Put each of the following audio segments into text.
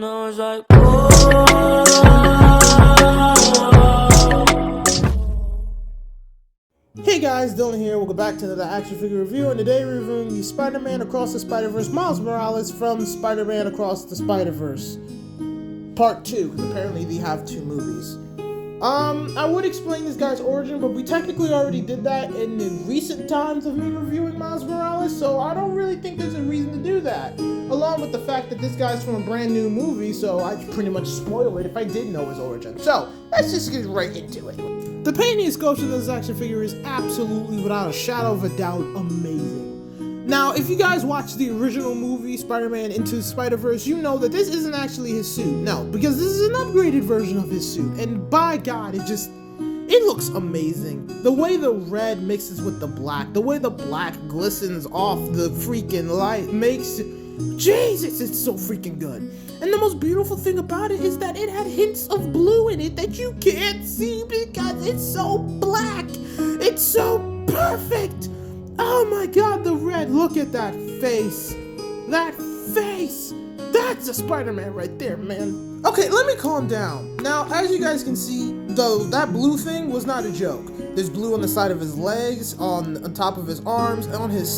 know it's like, oh. Hey guys, Dylan here. Welcome back to another action figure review, and today we're reviewing the Spider-Man Across the Spider-Verse Miles Morales from Spider-Man Across the Spider-Verse Part 2, because apparently they have two movies. I would explain this guy's origin, but we technically already did that in the recent times of me reviewing Miles Morales, so I don't really think there's a reason to do that. Along with the fact that this guy's from a brand new movie, so I'd pretty much spoil it if I did know his origin. So, let's just get right into it. The painting and sculpture of this action figure is absolutely, without a shadow of a doubt, amazing. Now, if you guys watched the original movie, Spider-Man Into the Spider-Verse, you know that this isn't actually his suit. No, because this is an upgraded version of his suit. And by God, it looks amazing. The way the red mixes with the black, the way the black glistens off the freaking light makes it, Jesus, it's so freaking good. And the most beautiful thing about it is that it had hints of blue in it that you can't see because it's so black. It's so perfect. Oh my God, the red, look at that face. That face. That's a Spider-Man right there, man. Okay, let me calm down. Now, as you guys can see, though, that blue thing was not a joke. There's blue on the side of his legs, on top of his arms, on his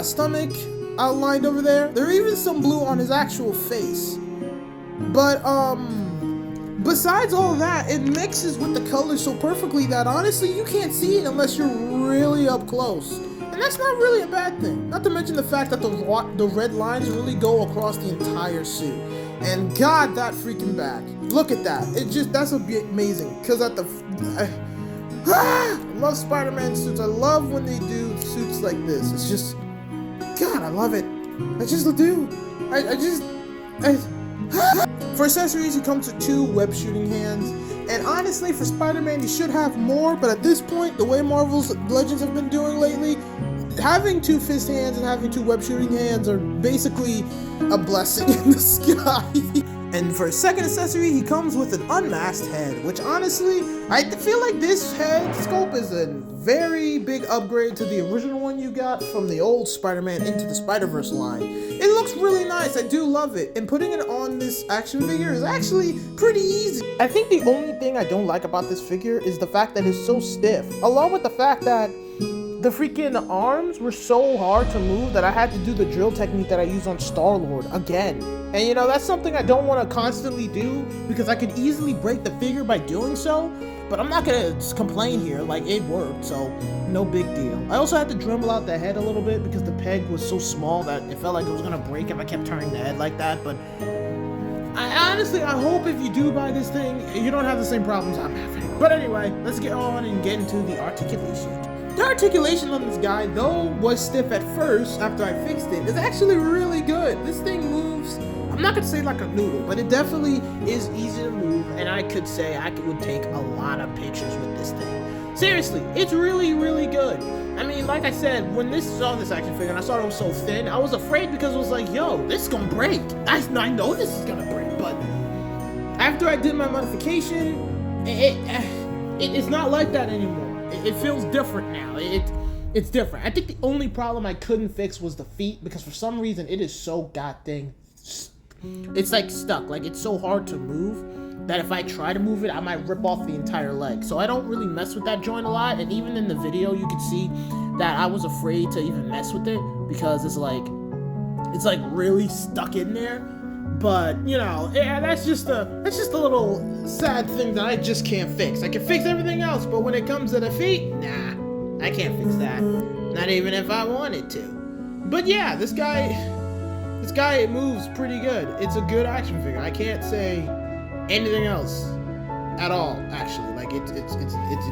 stomach outlined over there. There even some blue on his actual face. But, besides all that, it mixes with the colors so perfectly that honestly you can't see it unless you're really up close. And that's not really a bad thing. Not to mention the fact that the red lines really go across the entire suit. And God, that freaking back. Look at that. That's amazing. Because I love Spider-Man suits. I love when they do suits like this. It's just, God, I love it. I just do. For accessories, he comes with two web shooting hands, and honestly, for Spider-Man, he should have more, but at this point, the way Marvel's Legends have been doing lately, having two fist hands and having two web shooting hands are basically a blessing in the sky. And for his second accessory, he comes with an unmasked head, which honestly, I feel like this head sculpt is a very big upgrade to the original one you got from the old Spider-Man Into the Spider-Verse line. It looks really nice, I do love it, and putting it on this action figure is actually pretty easy. I think the only thing I don't like about this figure is the fact that it's so stiff, along with the fact that the freaking arms were so hard to move that I had to do the drill technique that I use on Star-Lord again. And you know, that's something I don't want to constantly do because I could easily break the figure by doing so, but I'm not gonna complain here, like it worked, so no big deal. I also had to dremel out the head a little bit because the peg was so small that it felt like it was gonna break if I kept turning the head like that, but I hope if you do buy this thing, you don't have the same problems I'm having. But anyway, let's get on and get into the articulation. The articulation on this guy, though was stiff at first after I fixed it, is actually really good. This thing moves, I'm not gonna say like a noodle, but it definitely is easy to move, and I could say I would take a lot of pictures with this thing. Seriously, it's really, really good. I mean, like I said, when saw this action figure and I saw it was so thin, I was afraid because it was like, yo, this is gonna break. I know this is gonna break, but after I did my modification, it's not like that anymore. It feels different now. It's different. I think the only problem I couldn't fix was the feet because for some reason it is so goddamn, it's like stuck. Like it's so hard to move that if I try to move it, I might rip off the entire leg. So I don't really mess with that joint a lot. And even in the video, you could see that I was afraid to even mess with it because it's like really stuck in there. But you know, yeah, that's just a little sad thing that I just can't fix. I can fix everything else, but when it comes to the feet, nah, I can't fix that. Not even if I wanted to. But yeah, this guy moves pretty good. It's a good action figure. I can't say anything else at all. Actually, like it's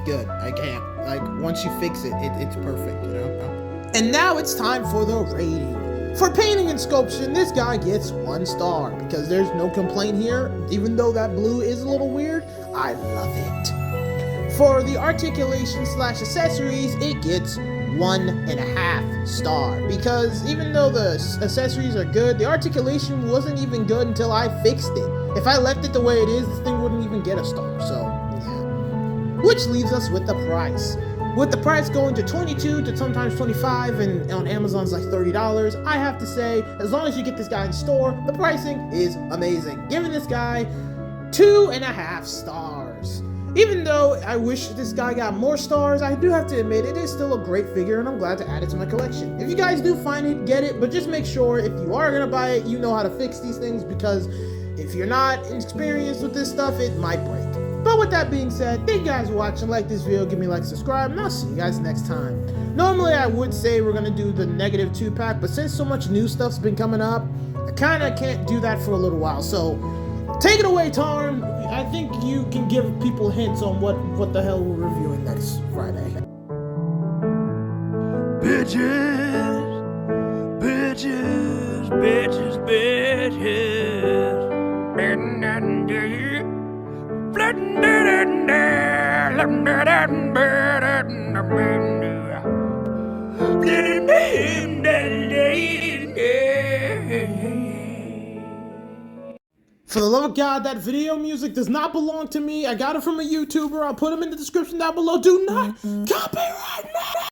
good. I can't. Like once you fix it, it's perfect. You know. And now it's time for the rating. For painting and sculpture, this guy gets 1 star because there's no complaint here. Even though that blue is a little weird, I love it. For the articulation / accessories, it gets 1.5 star because even though the accessories are good, the articulation wasn't even good until I fixed it. If I left it the way it is, this thing wouldn't even get a star. So yeah. which leaves us with the price. With the price going to $22 to sometimes $25, and on Amazon's like $30, I have to say, as long as you get this guy in store, the pricing is amazing. Giving this guy 2.5 stars. Even though I wish this guy got more stars, I do have to admit it is still a great figure, and I'm glad to add it to my collection. If you guys do find it, get it, but just make sure if you are gonna buy it, you know how to fix these things, because if you're not experienced with this stuff, it might break. But with that being said, thank you guys for watching. Like this video, give me a like, subscribe, and I'll see you guys next time. Normally I would say we're gonna do the negative 2-pack, but since so much new stuff's been coming up, I kinda can't do that for a little while. So take it away, Tarn. I think you can give people hints on what the hell we're reviewing next Friday. Bitches, bitches, bitches, bitches. For the love of God, that video music does not belong to me. I got it from a YouTuber. I'll put him in the description down below. Do not copyright me.